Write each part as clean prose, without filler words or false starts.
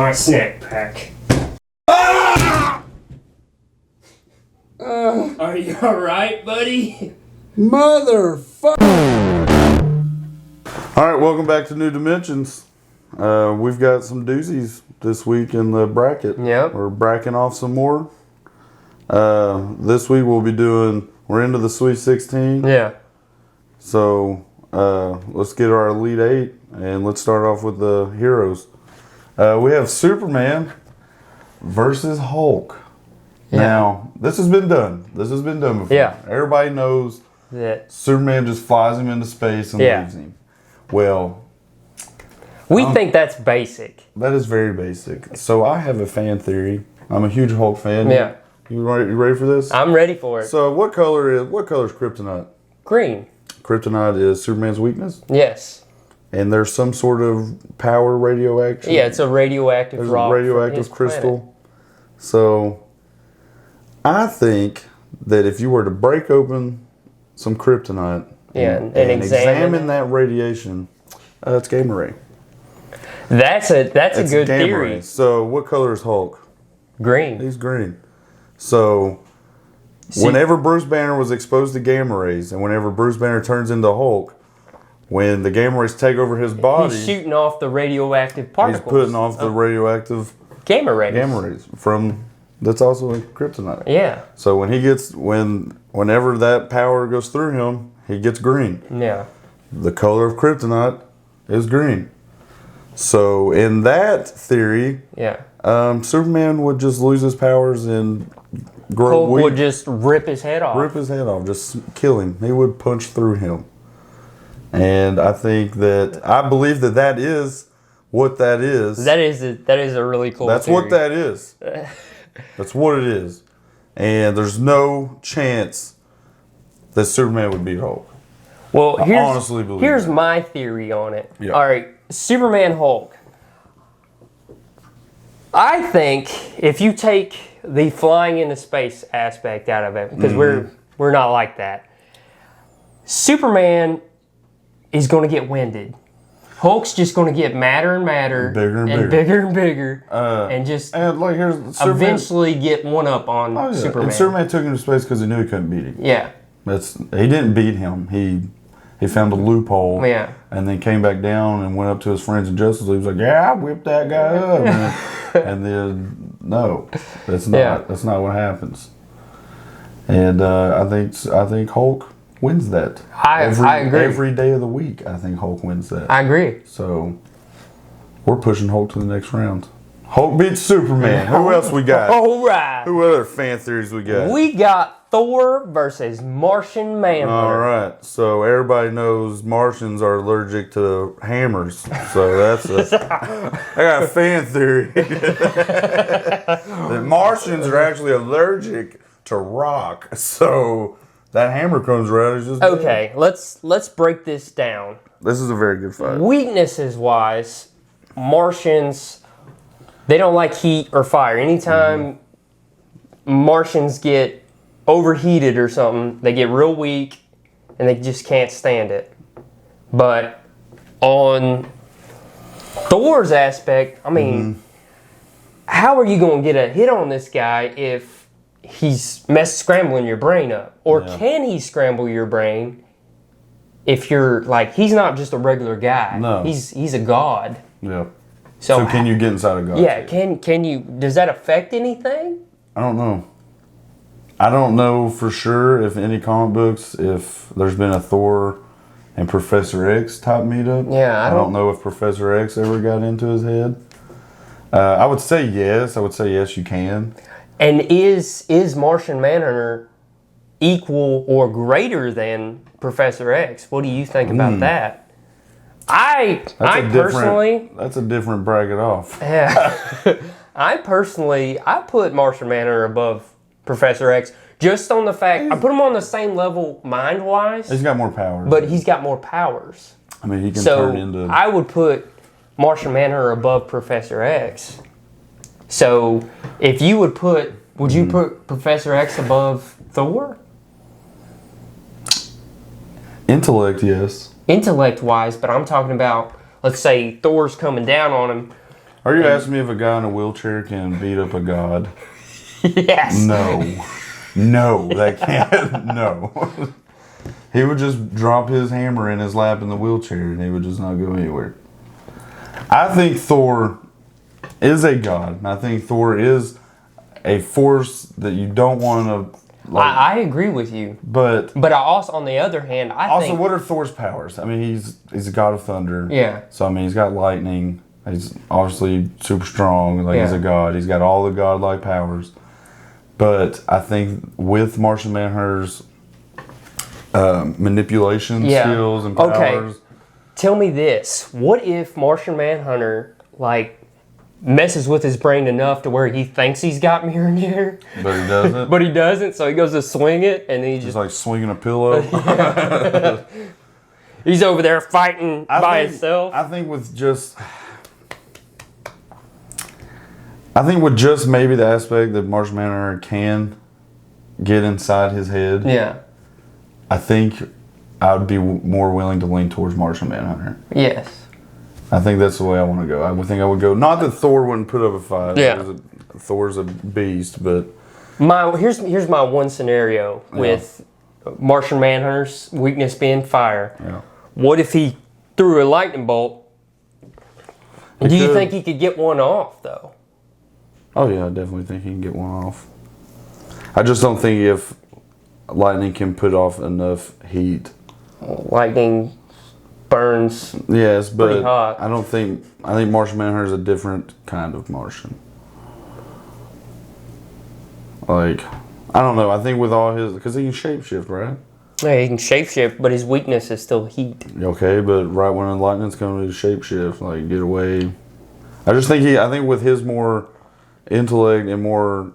my snack pack. Are you alright, buddy? Motherfucker! Alright, welcome back to New Dimensions. We've got some doozies this week in the bracket. Yep. We're bracking off some more. This week we're into the Sweet 16. Yeah. So, let's get our Elite 8 and let's start off with the heroes. We have Superman versus Hulk. Yeah. Now, this has been done. This has been done before. Yeah. Everybody knows that Superman just flies him into space and leaves him. Well, we think that's basic. That is very basic. So I have a fan theory. I'm a huge Hulk fan. Yeah. You ready for this? I'm ready for it. So what color is kryptonite? Green. Kryptonite is Superman's weakness? Yes. And there's some sort of power radioactive? Yeah, it's a radioactive rock. A radioactive crystal. Planet. So I think that if you were to break open some kryptonite and examine that radiation, it's gamma ray. That's a good theory. Ray. So what color is Hulk? Green. He's green. So whenever Bruce Banner was exposed to gamma rays, and whenever Bruce Banner turns into Hulk, when the gamma rays take over his body, he's shooting off the radioactive particles. He's putting off the radioactive gamma rays. That's also in kryptonite. Yeah. So whenever that power goes through him, he gets green. Yeah. The color of kryptonite is green. So in that theory, Superman would just lose his powers and grow weak. Hulk would just rip his head off. Just kill him. He would punch through him. And I believe that is what that is. That is a really cool That's theory. what that is. That's what it is. And there's no chance that Superman would beat Hulk. Well, here's my theory on it. Yeah. All right, Superman Hulk. I think if you take the flying into space aspect out of it, because we're not like that, Superman is going to get winded. Hulk's just going to get madder and madder, bigger and bigger, and eventually get one up on Superman. And Superman took him to space because he knew he couldn't beat him. Yeah, he didn't beat him. He found a loophole. Yeah, and then came back down and went up to his friends in Justice League. He was like, "Yeah, I whipped that guy up." and then no, that's not what happens. And I think Hulk wins that. I agree. Every day of the week, I think Hulk wins that. I agree. So, we're pushing Hulk to the next round. Hulk beats Superman. Who else we got? All right. Who other fan theories we got? We got Thor versus Martian Man. All right. So, everybody knows Martians are allergic to hammers. So, I got a fan theory. that Martians are actually allergic to rock. So... that hammer comes around, it's just okay. Dead. Let's break this down. This is a very good fight. Weaknesses wise, Martians, they don't like heat or fire. Anytime Martians get overheated or something, they get real weak and they just can't stand it. But on Thor's aspect, I mean, how are you going to get a hit on this guy if he's scrambling your brain up? Or can he scramble your brain if you're like, he's not just a regular guy. No. He's a god. Yeah. So can you get inside a god? Yeah, can you, does that affect anything? I don't know. I don't know for sure if any comic books, if there's been a Thor and Professor X type meetup. Yeah, I don't know if Professor X ever got into his head. I would say yes. You can. And is Martian Manhunter equal or greater than Professor X? What do you think about that? That's a different bracket off. Yeah. I put Martian Manhunter above Professor X just on the fact I put him on the same level mind-wise. He's got more powers. But he's got more powers. I mean, he can turn into... I would put Martian Manhunter above Professor X. So, if you would you put Professor X above Thor? Intellect, yes. Intellect-wise, but I'm talking about, let's say Thor's coming down on him. Are you asking me if a guy in a wheelchair can beat up a god? Yes. No, that can't. No. He would just drop his hammer in his lap in the wheelchair and he would just not go anywhere. I think Thor is a god. And I think Thor is a force that you don't want to... I agree with you. But I also, on the other hand, I think... Also, what are Thor's powers? I mean, he's a god of thunder. Yeah. So, I mean, he's got lightning. He's obviously super strong. Like, he's a god. He's got all the godlike powers. But I think with Martian Manhunter's manipulation skills and powers... Okay. Tell me this. What if Martian Manhunter, like, messes with his brain enough to where he thinks he's got Mjolnir, but he doesn't? But he doesn't, so he goes to swing it, and then he just... like swinging a pillow. He's over there fighting by himself. I think with just maybe the aspect that Martian Manhunter can get inside his head. Yeah. I think I would be more willing to lean towards Martian Manhunter. Yes. I think that's the way I want to go. I would think I would go. Not that Thor wouldn't put up a fight. Yeah. Thor's a beast, but here's my one scenario with Martian Manhunter's weakness being fire. Yeah. What if he threw a lightning bolt? Do you think he could get one off though? Oh yeah, I definitely think he can get one off. I just don't think if lightning can put off enough heat. Lightning burns. Yes, but pretty hot. I think Martian Manhunter is a different kind of Martian. Like, I don't know. I think with all his, because he can shapeshift, right? Yeah, he can shapeshift, but his weakness is still heat. Okay, but right when the lightning's coming to shapeshift, like get away. I think with his more intellect and more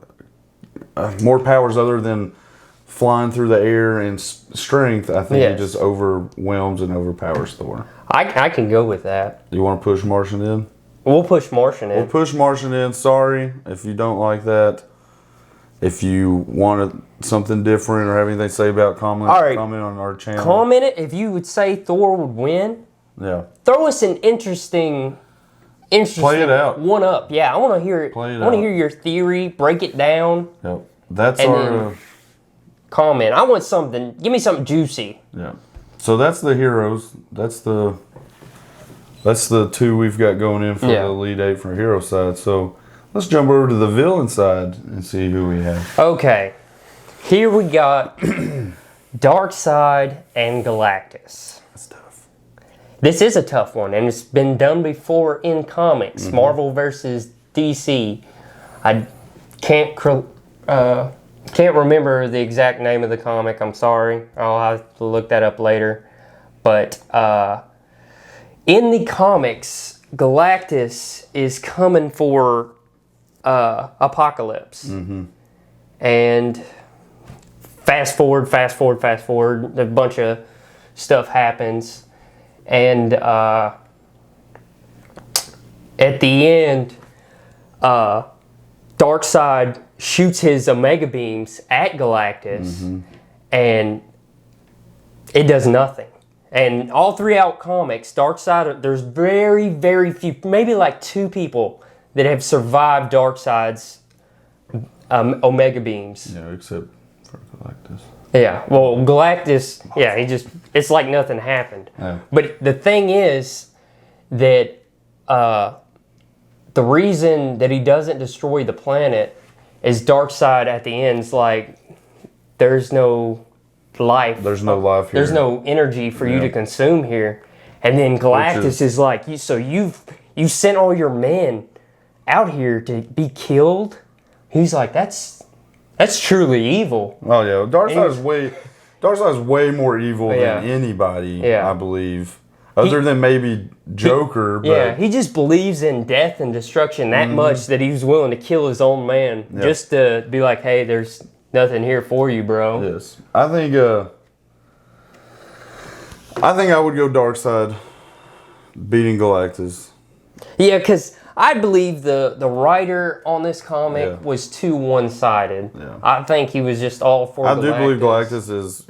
powers other than flying through the air and strength, I think he just overwhelms and overpowers Thor. I can go with that. You want to push Martian in? We'll push Martian in. We'll push Martian in. Sorry if you don't like that. If you want something different or have anything to say about comment on our channel. Comment it if you would say Thor would win. Yeah. Throw us an interesting play it out. One up. Yeah, I want to hear it. I want to hear your theory. Break it down. Yep. That's our comment. I want something. Give me something juicy. Yeah. So that's the heroes. That's the two we've got going in for the lead 8 for hero side. So let's jump over to the villain side and see who we have. Okay. Here we got Darkseid and Galactus. That's tough. This is a tough one, and it's been done before in comics. Marvel versus DC. I can't remember the exact name of the comic. I'm sorry. I'll have to look that up later. But in the comics, Galactus is coming for Apocalypse. And fast forward, a bunch of stuff happens. And at the end, Darkseid shoots his Omega beams at Galactus, and it does nothing. And all throughout comics, Darkseid, there's very, very few, maybe like 2 people that have survived Darkseid's Omega beams. Yeah, except for Galactus. Yeah, well, Galactus, it's like nothing happened. Yeah. But the thing is that the reason that he doesn't destroy the planet is Darkseid at the end's like, there's no life. There's no life here. There's no energy for you to consume here. And then Galactus is like, so you've sent all your men out here to be killed? He's like, that's truly evil. Oh yeah, Darkseid's way more evil than anybody, I believe. Other than maybe Joker. But he just believes in death and destruction that much that he was willing to kill his own man just to be like, hey, there's nothing here for you, bro. Yes, I think I would go Darkseid beating Galactus. Yeah, because I believe the writer on this comic was too one-sided. Yeah. I think he was just all for Galactus. I do believe Galactus is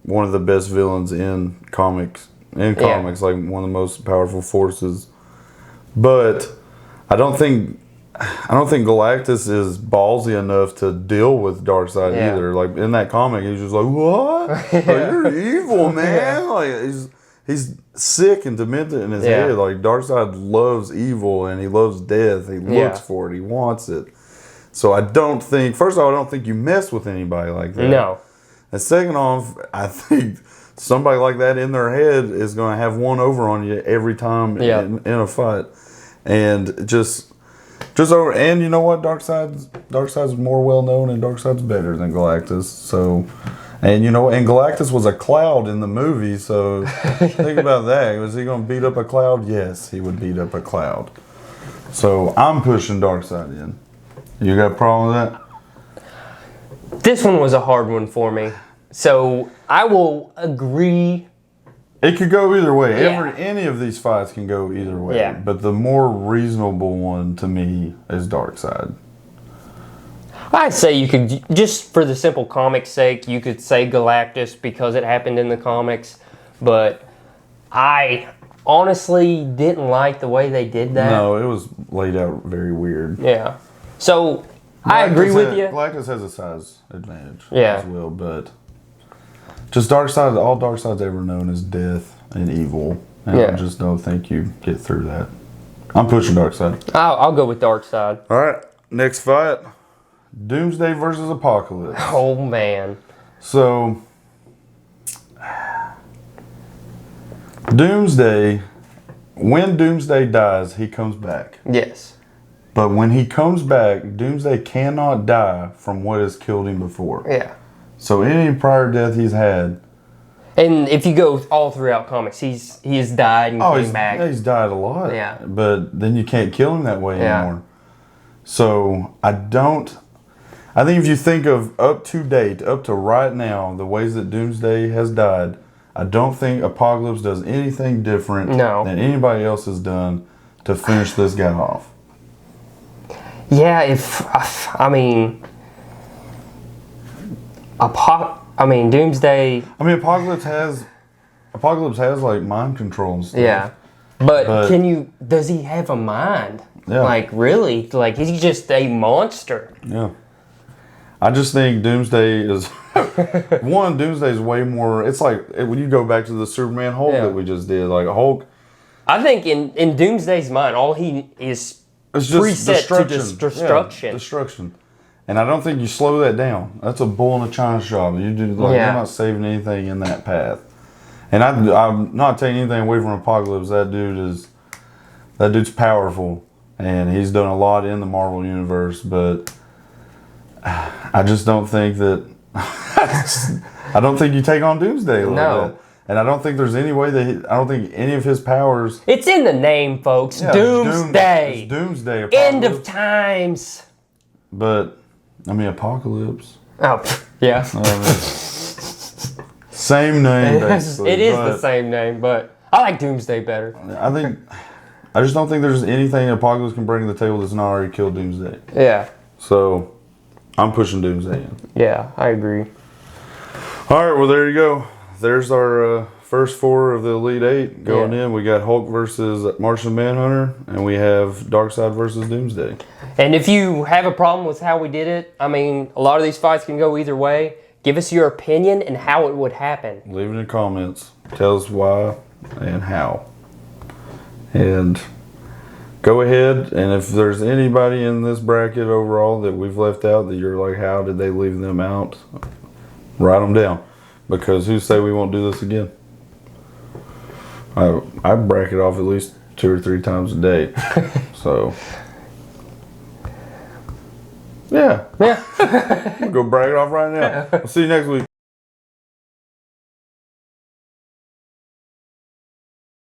one of the best villains in comics. Like one of the most powerful forces. But I don't think Galactus is ballsy enough to deal with Darkseid Yeah. either. Like in that comic, he's just like, "What? Like, you're evil, man!" Like he's sick and demented in his head. Like Darkseid loves evil and he loves death. He looks for it. He wants it. So I don't think. First of all, I don't think you mess with anybody like that. No. And second off, I think somebody like that in their head is going to have one over on you every time in a fight, and just over. And you know what? Darkseid's more well known, and Darkseid's better than Galactus. So, and you know, and Galactus was a cloud in the movie. So think about that. Was he going to beat up a cloud? Yes, he would beat up a cloud. So I'm pushing Darkseid in. You got a problem with that? This one was a hard one for me. So I will agree. It could go either way. Yeah. Any of these fights can go either way. Yeah. But the more reasonable one to me is Darkseid. I'd say you could, just for the simple comic sake, you could say Galactus because it happened in the comics. But I honestly didn't like the way they did that. No, it was laid out very weird. Yeah. So I agree with you. Galactus has a size advantage Yeah. as well, but just Darkseid, all Darkseid's ever known is death and evil. And I just don't think you get through that. I'm pushing Darkseid. I'll go with Darkseid. All right, next fight. Doomsday versus Apocalypse. Oh, man. So, Doomsday, when Doomsday dies, he comes back. Yes. But when he comes back, Doomsday cannot die from what has killed him before. Yeah. So any prior death he's had... And if you go all throughout comics, he has died and came back. He's died a lot. Yeah. But then you can't kill him that way anymore. So I think if you think of up to date, up to right now, the ways that Doomsday has died, I don't think Apocalypse does anything different than anybody else has done to finish this guy off. Yeah, Doomsday. Apocalypse has like mind control and stuff. Yeah, but does he have a mind? Yeah. Like really? Like he's just a monster. Yeah. I just think Doomsday is Doomsday is way more. It's like when you go back to the Superman Hulk that we just did. Like Hulk. I think in Doomsday's mind, all he is. It's just preset destruction. To destruction. And I don't think you slow that down. That's a bull in a china shop. You're not saving anything in that path. And I'm not taking anything away from Apocalypse. That dude's powerful, and he's done a lot in the Marvel universe. But I just don't think that. I don't think you take on Doomsday like that. And I don't think there's any way that I don't think any of his powers. It's in the name, folks. Doomsday. It's Doomsday. End of times. But Apocalypse. Oh, yeah. Same name, basically. It is the same name, but I like Doomsday better. I just don't think there's anything Apocalypse can bring to the table that's not already killed Doomsday. Yeah. So, I'm pushing Doomsday in. Yeah, I agree. All right, well, there you go. There's our first four of the Elite Eight going in. We got Hulk versus Martian Manhunter, and we have Darkseid versus Doomsday. And if you have a problem with how we did it, a lot of these fights can go either way. Give us your opinion and how it would happen. Leave it in the comments. Tell us why and how. And go ahead, and if there's anybody in this bracket overall that we've left out that you're like, how did they leave them out? Write them down. Because who say we won't do this again? I bracket off at least 2 or 3 times a day. So, yeah. Yeah. We'll go bracket off right now. We'll see you next week.